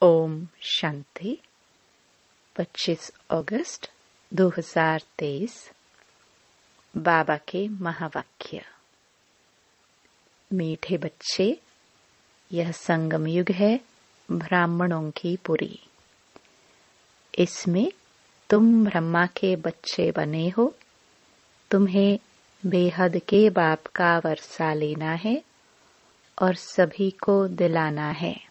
ओम शांति। 25 अगस्त 2023। बाबा के महावाक्य। मीठे बच्चे, यह संगम युग है ब्राह्मणों की पुरी। इसमें तुम ब्रह्मा के बच्चे बने हो। तुम्हें बेहद के बाप का वर्षा लेना है और सभी को दिलाना है।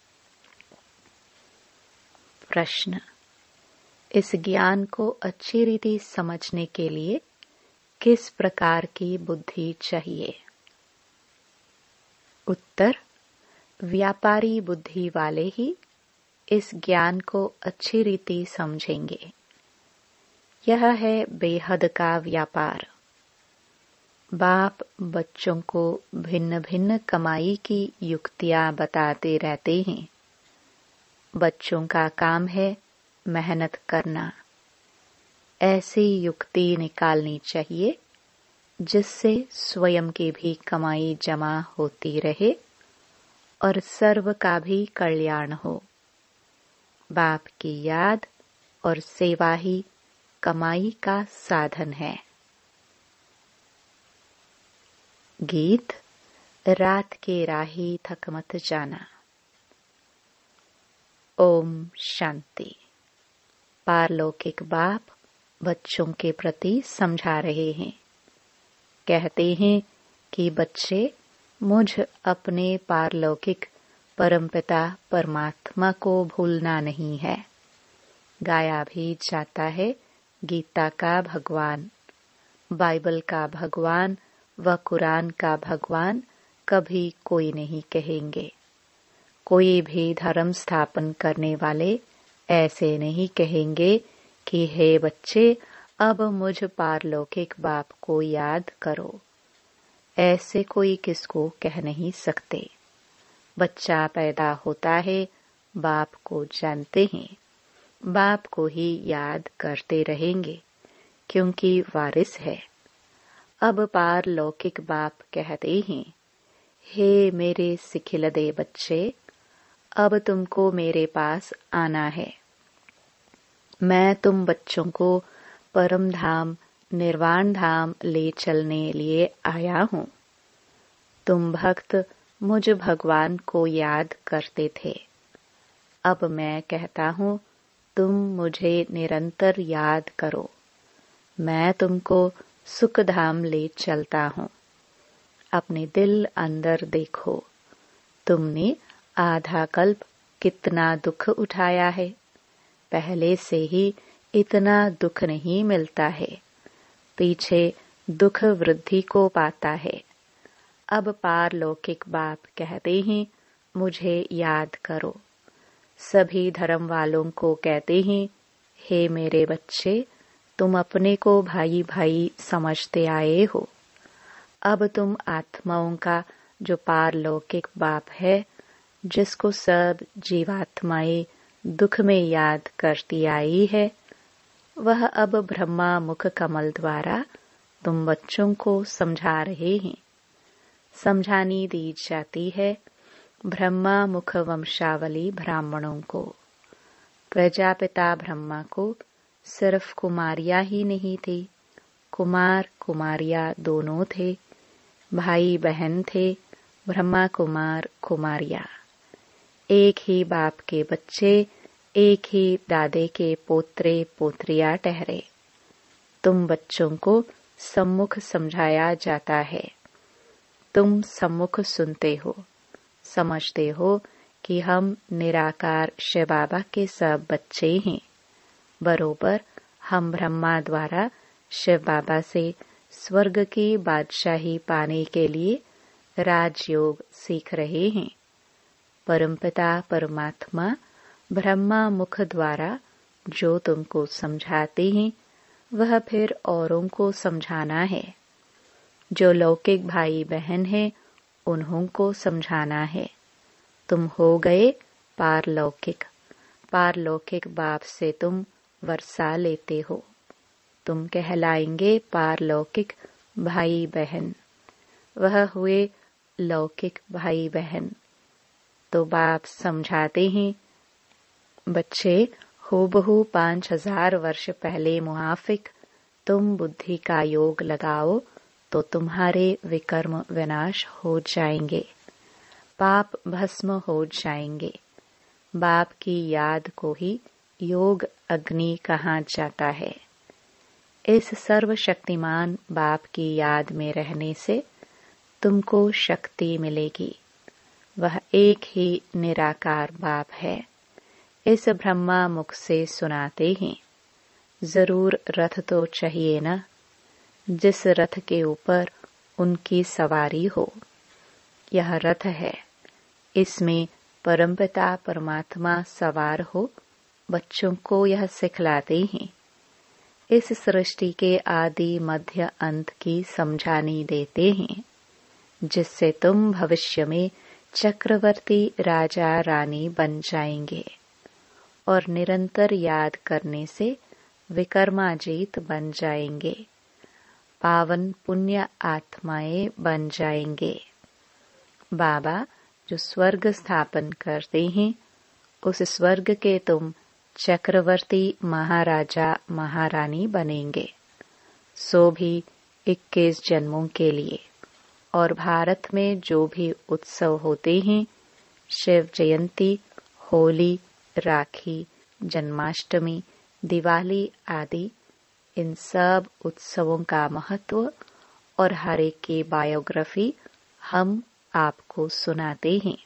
प्रश्न: इस ज्ञान को अच्छी रीति समझने के लिए किस प्रकार की बुद्धि चाहिए? उत्तर: व्यापारी बुद्धि वाले ही इस ज्ञान को अच्छी रीति समझेंगे। यह है बेहद का व्यापार। बाप बच्चों को भिन्न भिन्न कमाई की युक्तियां बताते रहते हैं। बच्चों का काम है मेहनत करना। ऐसी युक्ति निकालनी चाहिए जिससे स्वयं की भी कमाई जमा होती रहे और सर्व का भी कल्याण हो। बाप की याद और सेवा ही कमाई का साधन है। गीत: रात के राही थक मत जाना। ओम शांति। पारलौकिक बाप बच्चों के प्रति समझा रहे हैं। कहते हैं कि बच्चे, मुझ अपने पारलौकिक परमपिता परमात्मा को भूलना नहीं है। गाया भी जाता है, गीता का भगवान, बाइबल का भगवान व कुरान का भगवान कभी कोई नहीं कहेंगे। कोई भी धर्म स्थापन करने वाले ऐसे नहीं कहेंगे कि हे बच्चे, अब मुझ पारलौकिक बाप को याद करो। ऐसे कोई किसको कह नहीं सकते। बच्चा पैदा होता है, बाप को जानते हैं, बाप को ही याद करते रहेंगे क्योंकि वारिस है। अब पारलौकिक बाप कहते हैं, हे मेरे सिखिलदे बच्चे, अब तुमको मेरे पास आना है। मैं तुम बच्चों को परम धाम निर्वाण धाम ले चलने लिए आया हूँ। तुम भक्त मुझ भगवान को याद करते थे। अब मैं कहता हूँ, तुम मुझे निरंतर याद करो। मैं तुमको सुख धाम ले चलता हूँ। अपने दिल अंदर देखो। तुमने आधा कल्प कितना दुख उठाया है। पहले से ही इतना दुख नहीं मिलता है। पीछे दुख वृद्धि को पाता है। अब पारलौकिक बाप कहते हैं, मुझे याद करो। सभी धर्म वालों को कहते हैं, हे मेरे बच्चे, तुम अपने को भाई भाई समझते आए हो। अब तुम आत्माओं का जो पारलौकिक बाप है, जिसको सब जीवात्माएं दुख में याद करती आई है, वह अब ब्रह्मा मुख कमल द्वारा तुम बच्चों को समझा रहे हैं। समझानी दी जाती है ब्रह्मा मुख वंशावली ब्राह्मणों को। प्रजापिता ब्रह्मा को सिर्फ कुमारियां ही नहीं थी, कुमार कुमारियां दोनों थे। भाई बहन थे, ब्रह्मा कुमार कुमारियां। एक ही बाप के बच्चे, एक ही दादे के पोत्रे पोत्रियां ठहरे। तुम बच्चों को सम्मुख समझाया जाता है। तुम सम्मुख सुनते हो, समझते हो कि हम निराकार शिव बाबा के सब बच्चे हैं। बरोबर हम ब्रह्मा द्वारा शिव बाबा से स्वर्ग की बादशाही पाने के लिए राजयोग सीख रहे हैं। परमपिता परमात्मा ब्रह्मा मुख द्वारा जो तुमको समझाते हैं, वह फिर औरों को समझाना है। जो लौकिक भाई बहन हैं, उन्हों को समझाना है। तुम हो गए पारलौकिक। पारलौकिक बाप से तुम वर्षा लेते हो। तुम कहलाएंगे पारलौकिक भाई बहन। वह हुए लौकिक भाई बहन। तो बाप समझाते हैं, बच्चे, हूबहू 5000 वर्ष पहले मुआफिक तुम बुद्धि का योग लगाओ तो तुम्हारे विकर्म विनाश हो जाएंगे, पाप भस्म हो जाएंगे। बाप की याद को ही योग अग्नि कहा जाता है। इस सर्वशक्तिमान बाप की याद में रहने से तुमको शक्ति मिलेगी। वह एक ही निराकार बाप है। इस ब्रह्मा मुख से सुनाते हैं। जरूर रथ तो चाहिए ना, जिस रथ के ऊपर उनकी सवारी हो। यह रथ है, इसमें परमपिता परमात्मा सवार हो बच्चों को यह सिखलाते हैं। इस सृष्टि के आदि मध्य अंत की समझानी देते हैं, जिससे तुम भविष्य में चक्रवर्ती राजा रानी बन जाएंगे और निरंतर याद करने से विकर्माजीत बन जाएंगे, पावन पुण्य आत्माएं बन जाएंगे। बाबा जो स्वर्ग स्थापन करते हैं, उस स्वर्ग के तुम चक्रवर्ती महाराजा महारानी बनेंगे, सो भी 21 जन्मों के लिए। और भारत में जो भी उत्सव होते हैं, शिव जयंती, होली, राखी, जन्माष्टमी, दिवाली आदि, इन सब उत्सवों का महत्व और हर एक की बायोग्राफी हम आपको सुनाते हैं।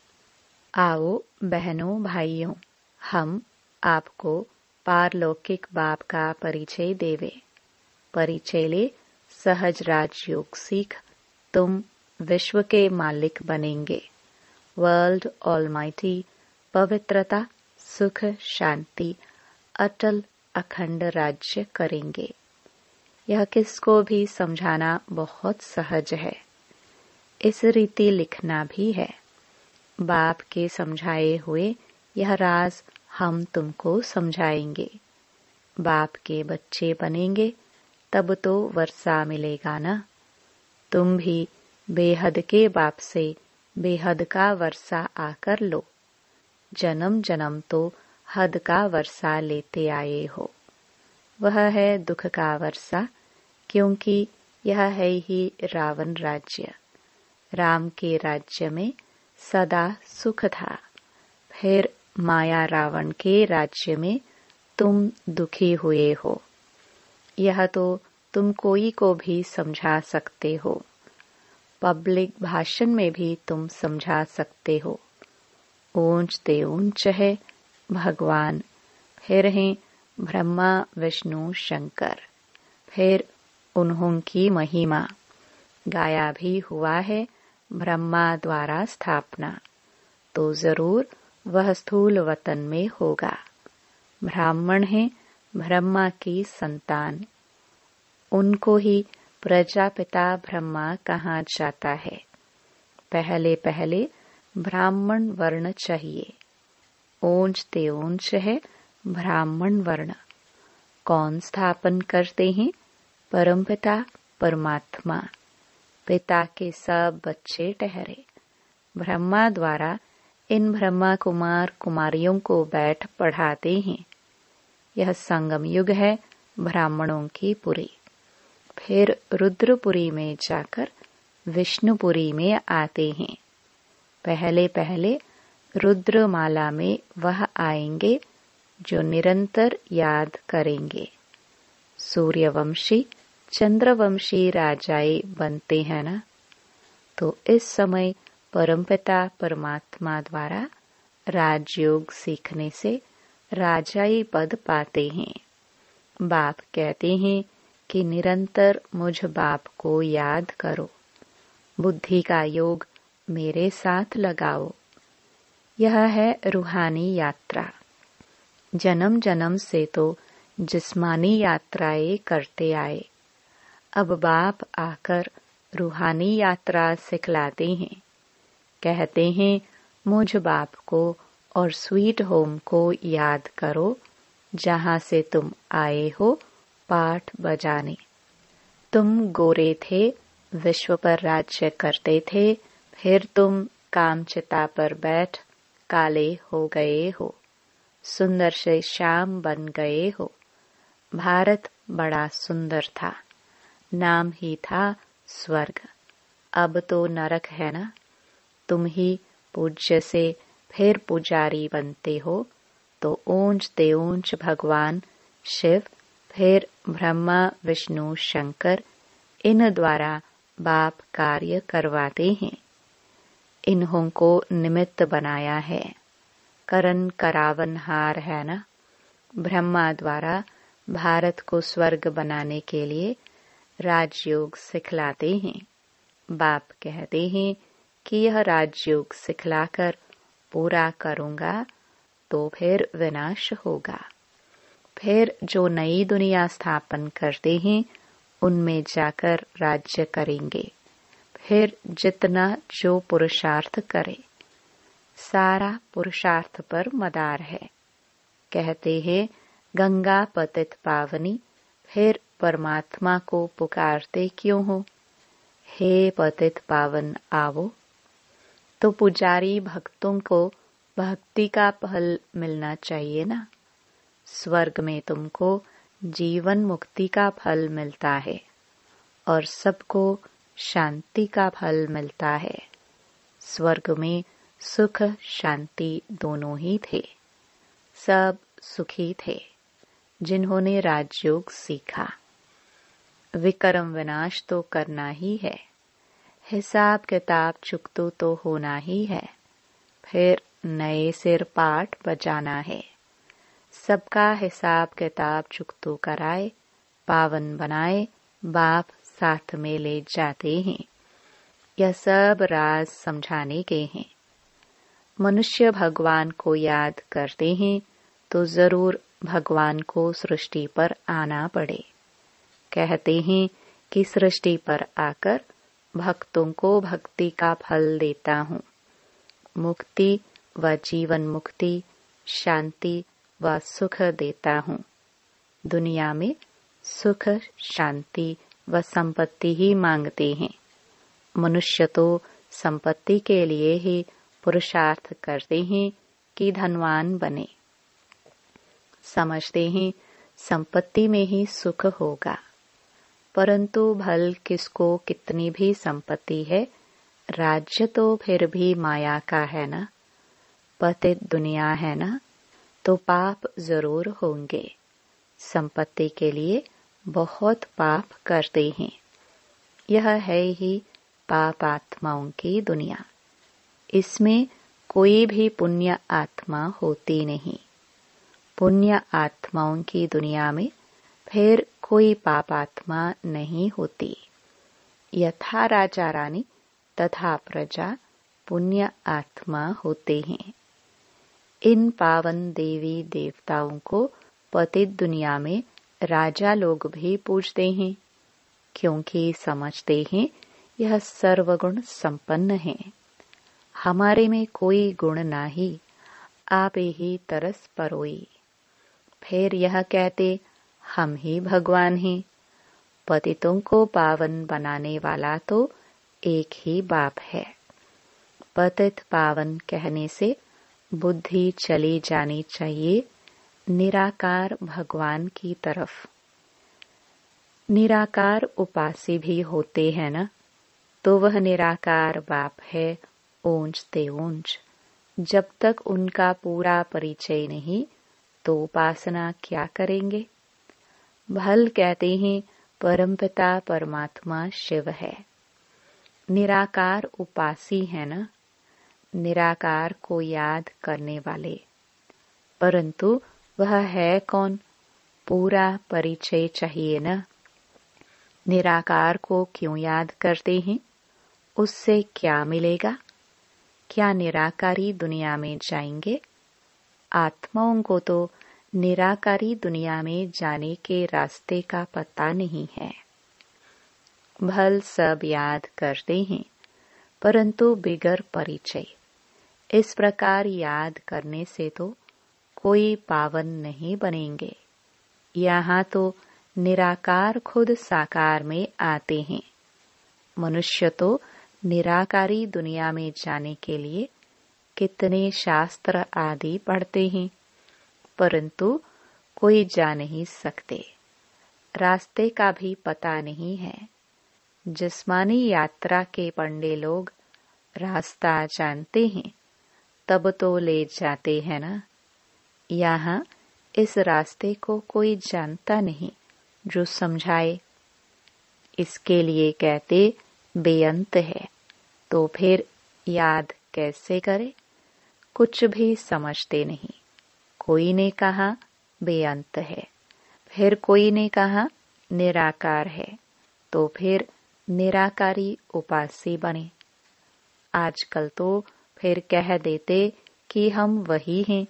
आओ बहनों भाइयों, हम आपको पारलौकिक बाप का परिचय देवे। परिचय ले, सहज राजयोग सीख, तुम विश्व के मालिक बनेंगे। वर्ल्ड ऑलमाइटी, पवित्रता, सुख, शांति, अटल अखंड राज्य करेंगे। यह किसको भी समझाना बहुत सहज है। इस रीति लिखना भी है। बाप के समझाए हुए यह राज हम तुमको समझाएंगे। बाप के बच्चे बनेंगे तब तो वर्षा मिलेगा ना। तुम भी बेहद के बाप से बेहद का वर्षा आकर लो। जन्म जन्म तो हद का वर्षा लेते आए हो। वह है दुख का वर्षा, क्योंकि यह है ही रावण राज्य। राम के राज्य में सदा सुख था, फिर माया रावण के राज्य में तुम दुखी हुए हो। यह तो तुम कोई को भी समझा सकते हो। पब्लिक भाषण में भी तुम समझा सकते हो। ऊंच ते ऊंच है भगवान, फिर हैं ब्रह्मा विष्णु शंकर, फिर उन्हों की महिमा गाया भी हुआ है ब्रह्मा द्वारा स्थापना, तो जरूर वह स्थूल वतन में होगा। ब्राह्मण है ब्रह्मा की संतान, उनको ही प्रजापिता ब्रह्मा कहा जाता है। पहले पहले ब्राह्मण वर्ण चाहिए। ऊंच ते ऊंच है ब्राह्मण वर्ण। कौन स्थापन करते हैं? परमपिता परमात्मा। पिता के सब बच्चे ठहरे। ब्रह्मा द्वारा इन ब्रह्मा कुमार कुमारियों को बैठ पढ़ाते हैं। यह संगम युग है ब्राह्मणों की पुरी। फिर रुद्रपुरी में जाकर विष्णुपुरी में आते हैं। पहले पहले रुद्रमाला में वह आएंगे जो निरंतर याद करेंगे। सूर्यवंशी चंद्रवंशी राजाए बनते हैं ना, तो इस समय परमपिता परमात्मा द्वारा राजयोग सीखने से राजाई पद पाते हैं। बाप कहते हैं कि निरंतर मुझ बाप को याद करो, बुद्धि का योग मेरे साथ लगाओ। यह है रूहानी यात्रा। जन्म जन्म से तो जिस्मानी यात्राएं करते आए, अब बाप आकर रूहानी यात्रा सिखलाते हैं। कहते हैं मुझ बाप को और स्वीट होम को याद करो, जहाँ से तुम आए हो पाठ बजाने। तुम गोरे थे, विश्व पर राज्य करते थे, फिर तुम कामचिता पर बैठ काले हो गए हो। सुंदर से श्याम बन गए हो। भारत बड़ा सुंदर था, नाम ही था स्वर्ग। अब तो नरक है ना। तुम ही पूज्य से फिर पुजारी बनते हो, तो ऊंचते ऊंच भगवान शिव, फिर ब्रह्मा विष्णु शंकर, इन द्वारा बाप कार्य करवाते हैं। इन्हों को निमित्त बनाया है। करन करावनहार है ना। ब्रह्मा द्वारा भारत को स्वर्ग बनाने के लिए राजयोग सिखलाते हैं। बाप कहते हैं कि यह राजयोग सिखलाकर पूरा करूंगा तो फिर विनाश होगा। फिर जो नई दुनिया स्थापन करते हैं उनमें जाकर राज्य करेंगे। फिर जितना जो पुरुषार्थ करे, सारा पुरुषार्थ पर मदार है। कहते हैं गंगा पतित पावनी, फिर परमात्मा को पुकारते क्यों हो? हे पतित पावन आवो। तो पुजारी भक्तों को भक्ति का फल मिलना चाहिए ना। स्वर्ग में तुमको जीवन मुक्ति का फल मिलता है और सबको शांति का फल मिलता है। स्वर्ग में सुख शांति दोनों ही थे। सब सुखी थे जिन्होंने राजयोग सीखा। विक्रम विनाश तो करना ही है। हिसाब किताब चुकतो तो होना ही है। फिर नए सिर पाठ बजाना है। सबका हिसाब किताब चुकतो कराए, पावन बनाए, बाप साथ में ले जाते हैं। यह सब राज समझाने के हैं। मनुष्य भगवान को याद करते हैं तो जरूर भगवान को सृष्टि पर आना पड़े। कहते हैं कि सृष्टि पर आकर भक्तों को भक्ति का फल देता हूँ। मुक्ति व जीवन मुक्ति, शांति व सुख देता हूँ। दुनिया में सुख शांति व संपत्ति ही मांगते हैं। मनुष्य तो संपत्ति के लिए ही पुरुषार्थ करते हैं कि धनवान बने। समझते हैं संपत्ति में ही सुख होगा। परंतु भल किसको कितनी भी संपत्ति है, राज्य तो फिर भी माया का है ना। पतित दुनिया है ना, तो पाप जरूर होंगे। संपत्ति के लिए बहुत पाप करते हैं। यह है ही पाप आत्माओं की दुनिया। इसमें कोई भी पुण्य आत्मा होती नहीं। पुण्य आत्माओं की दुनिया में फिर कोई पापात्मा नहीं होती। यथा राजा रानी तथा प्रजा पुण्य आत्मा होते हैं। इन पावन देवी देवताओं को पतित दुनिया में राजा लोग भी पूजते हैं, क्योंकि समझते हैं यह सर्वगुण संपन्न है। हमारे में कोई गुण नाही, आप ही तरस परोई। फिर यह कहते हम ही भगवान हैं। पतितों को पावन बनाने वाला तो एक ही बाप है। पतित पावन कहने से बुद्धि चली जानी चाहिए निराकार भगवान की तरफ। निराकार उपासी भी होते हैं ना, तो वह निराकार बाप है ऊंचते ऊंच। जब तक उनका पूरा परिचय नहीं तो उपासना क्या करेंगे। भल कहते हैं परमपिता परमात्मा शिव है। निराकार उपासी है ना, निराकार को याद करने वाले। परंतु वह है कौन, पूरा परिचय चाहिए ना। निराकार को क्यों याद करते हैं, उससे क्या मिलेगा। क्या निराकारी दुनिया में जाएंगे। आत्माओं को तो निराकारी दुनिया में जाने के रास्ते का पता नहीं है। भल सब याद करते हैं, परंतु बिगर परिचय। इस प्रकार याद करने से तो कोई पावन नहीं बनेंगे। यहाँ तो निराकार खुद साकार में आते हैं। मनुष्य तो निराकारी दुनिया में जाने के लिए कितने शास्त्र आदि पढ़ते हैं, परंतु कोई जा नहीं सकते। रास्ते का भी पता नहीं है। जिस्मानी यात्रा के पंडे लोग रास्ता जानते हैं तब तो ले जाते हैं ना। यहाँ इस रास्ते को कोई जानता नहीं जो समझाए। इसके लिए कहते बेअंत है, तो फिर याद कैसे करे? कुछ भी समझते नहीं। कोई ने कहा बेअंत है, फिर कोई ने कहा निराकार है, तो फिर निराकारी उपास्य बने। आजकल तो फिर कह देते कि हम वही हैं।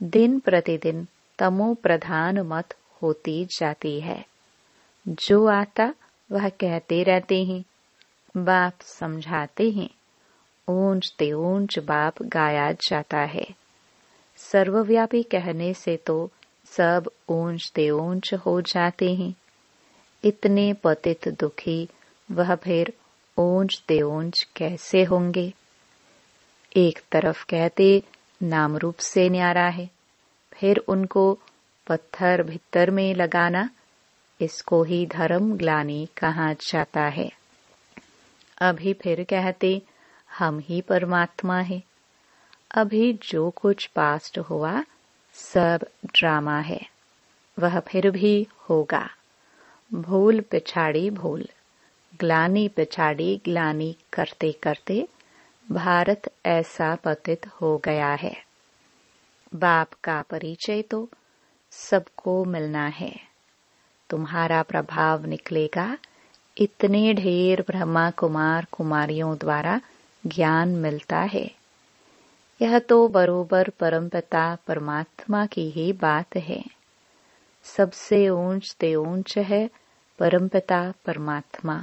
दिन प्रतिदिन तमो प्रधान मत होती जाती है। जो आता वह कहते रहते हैं। बाप समझाते हैं। ऊंच ते ऊंच बाप गाया जाता है। सर्वव्यापी कहने से तो सब ऊंच ते ऊंच हो जाते हैं। इतने पतित दुखी वह फिर ऊंच ते ऊंच कैसे होंगे? एक तरफ कहते नाम रूप से न्यारा है, फिर उनको पत्थर भीतर में लगाना, इसको ही धर्म ग्लानि कहा जाता है। अभी फिर कहते हम ही परमात्मा है। अभी जो कुछ पास्ट हुआ सब ड्रामा है, वह फिर भी होगा। भूल पिछाड़ी भूल, ग्लानि पिछाड़ी ग्लानि करते करते भारत ऐसा पतित हो गया है। बाप का परिचय तो सबको मिलना है। तुम्हारा प्रभाव निकलेगा। इतने ढेर ब्रह्मा कुमार कुमारियों द्वारा ज्ञान मिलता है। यह तो बरोबर परमपिता परमात्मा की ही बात है। सबसे ऊंच ते ऊंच है परमपिता परमात्मा।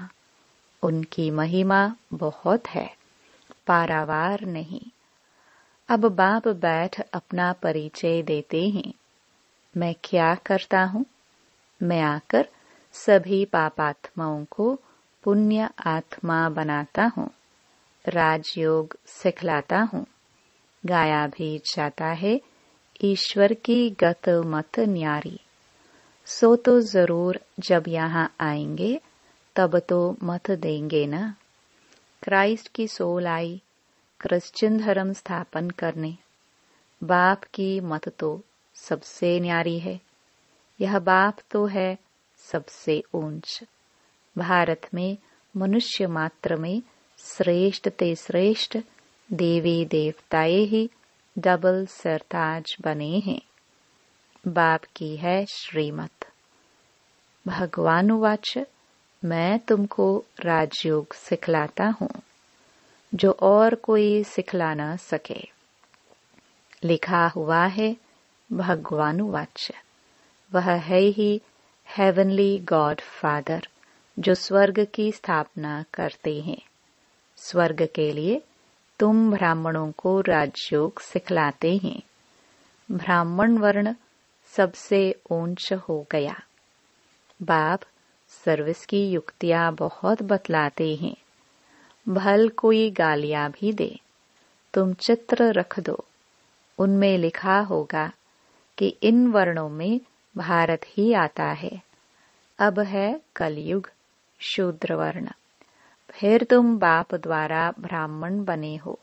उनकी महिमा बहुत है, पारावार नहीं। अब बाप बैठ अपना परिचय देते हैं। मैं क्या करता हूँ? मैं आकर सभी पापात्माओं को पुण्य आत्मा बनाता हूँ। राजयोग सिखलाता हूँ। गाया भी जाता है ईश्वर की गत मत न्यारी। सो तो जरूर जब यहाँ आएंगे तब तो मत देंगे ना। क्राइस्ट की सोल आई क्रिश्चियन धर्म स्थापन करने। बाप की मत तो सबसे न्यारी है। यह बाप तो है सबसे ऊंच। भारत में मनुष्य मात्र में श्रेष्ठ ते श्रेष्ठ देवी देवताएं ही डबल सरताज बने हैं। बाप की है श्रीमत। भगवान वाच, मैं तुमको राजयोग सिखलाता हूँ जो और कोई सिखला न सके। लिखा हुआ है भगवान वाच। वह है ही हेवनली गॉड फादर जो स्वर्ग की स्थापना करते हैं। स्वर्ग के लिए तुम ब्राह्मणों को राजयोग सिखलाते हैं। ब्राह्मण वर्ण सबसे ऊंच हो गया। बाप सर्विस की युक्तियां बहुत बतलाते हैं। भल कोई गालियां भी दे, तुम चित्र रख दो, उनमें लिखा होगा कि इन वर्णों में भारत ही आता है। अब है कलयुग शूद्र वर्ण। फिर तुम बाप द्वारा ब्राह्मण बने हो।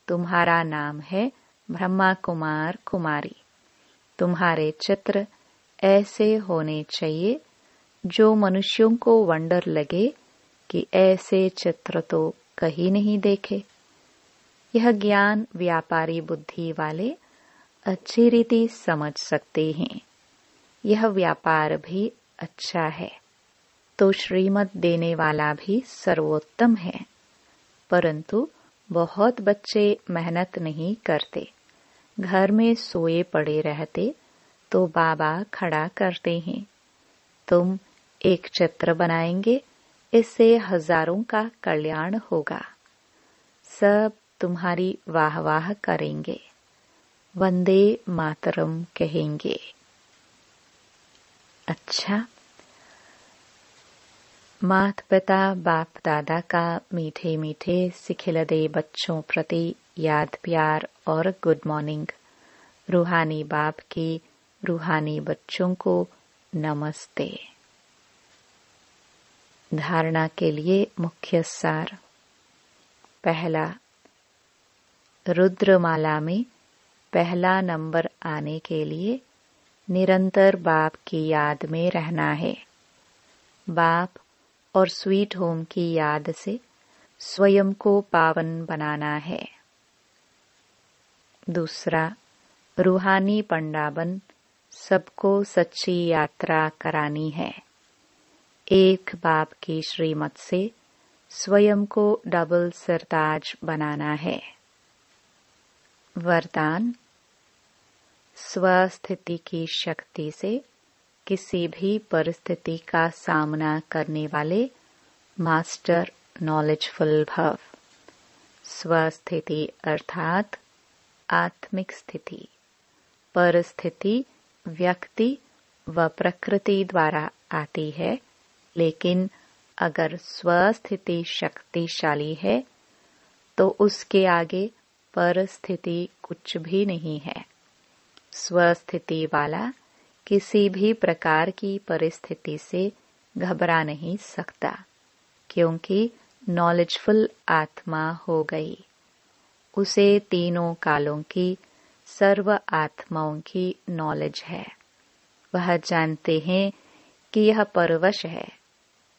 तुम्हारा नाम है ब्रह्मा कुमार कुमारी। तुम्हारे चित्र ऐसे होने चाहिए जो मनुष्यों को वंडर लगे कि ऐसे चित्र तो कहीं नहीं देखे। यह ज्ञान व्यापारी बुद्धि वाले अच्छी रीति समझ सकते हैं। यह व्यापार भी अच्छा है तो श्रीमत देने वाला भी सर्वोत्तम है। परंतु बहुत बच्चे मेहनत नहीं करते, घर में सोए पड़े रहते तो बाबा खड़ा करते हैं। तुम एक चित्र बनाएंगे, इससे हजारों का कल्याण होगा। सब तुम्हारी वाह वाह करेंगे, वंदे मातरम कहेंगे। अच्छा, मात पिता बाप दादा का मीठे मीठे सिखिलदे बच्चों प्रति याद प्यार और गुड मॉर्निंग। रूहानी बाप की रूहानी बच्चों को नमस्ते। धारणा के लिए मुख्य सार। पहला, रुद्रमाला में पहला नंबर आने के लिए निरंतर बाप की याद में रहना है। बाप और स्वीट होम की याद से स्वयं को पावन बनाना है। दूसरा, रूहानी पंडा बन सबको सच्ची यात्रा करानी है। एक बाप की श्रीमत से स्वयं को डबल सरताज बनाना है। वरदान, स्वस्थिति की शक्ति से किसी भी परिस्थिति का सामना करने वाले मास्टर नॉलेजफुल भव। स्वस्थिति अर्थात आत्मिक स्थिति। परिस्थिति व्यक्ति व प्रकृति द्वारा आती है, लेकिन अगर स्वस्थिति शक्तिशाली है तो उसके आगे परिस्थिति कुछ भी नहीं है। स्वस्थिति वाला किसी भी प्रकार की परिस्थिति से घबरा नहीं सकता, क्योंकि नॉलेजफुल आत्मा हो गई। उसे तीनों कालों की सर्व आत्माओं की नॉलेज है। वह जानते हैं कि यह परवश है,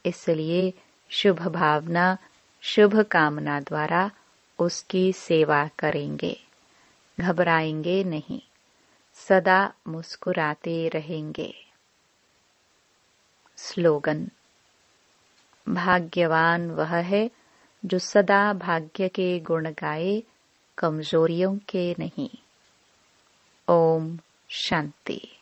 इसलिए शुभ भावना शुभ कामना द्वारा उसकी सेवा करेंगे। घबराएंगे नहीं, सदा मुस्कुराते रहेंगे। स्लोगन, भाग्यवान वह है जो सदा भाग्य के गुण गाए, कमजोरियों के नहीं। ओम शांति।